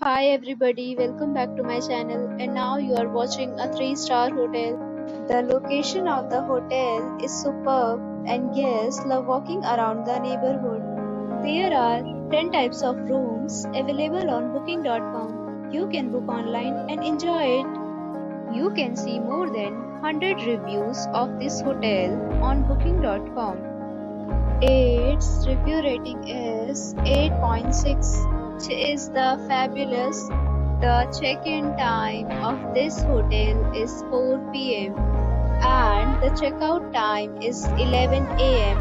Hi everybody, welcome back to my channel, and now you are watching a 3-star hotel. The location of the hotel is superb and guests love walking around the neighborhood. There are 10 types of rooms available on booking.com. You can book online and enjoy it. You can see more than 100 reviews of this hotel on booking.com. Its review rating is 8.6, which is the fabulous. The check-in time of this hotel is 4 p.m. and the checkout time is 11 a.m.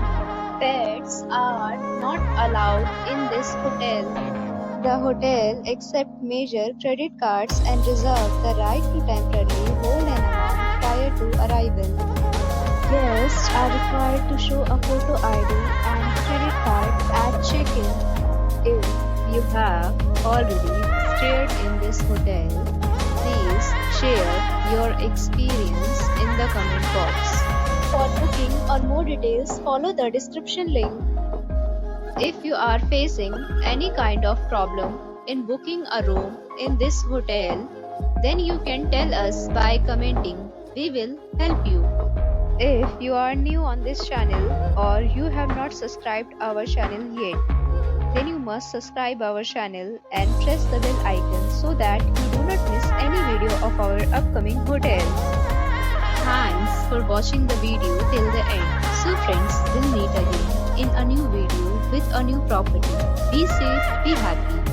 Pets are not allowed in this hotel. The hotel accepts major credit cards and reserves the right to temporarily hold an amount prior to arrival. Guests are required to show a photo ID and credit card at check-in. If you have already stayed in this hotel, please share your experience in the comment box. For booking or more details, follow the description link. If you are facing any kind of problem in booking a room in this hotel, then you can tell us by commenting. We will help you. If you are new on this channel or you have not subscribed our channel yet, then you must subscribe our channel and press the bell icon so that you do not miss any video of our upcoming hotel. Thanks for watching the video till the end. So friends, we'll meet again in a new video with a new property. Be safe, be happy.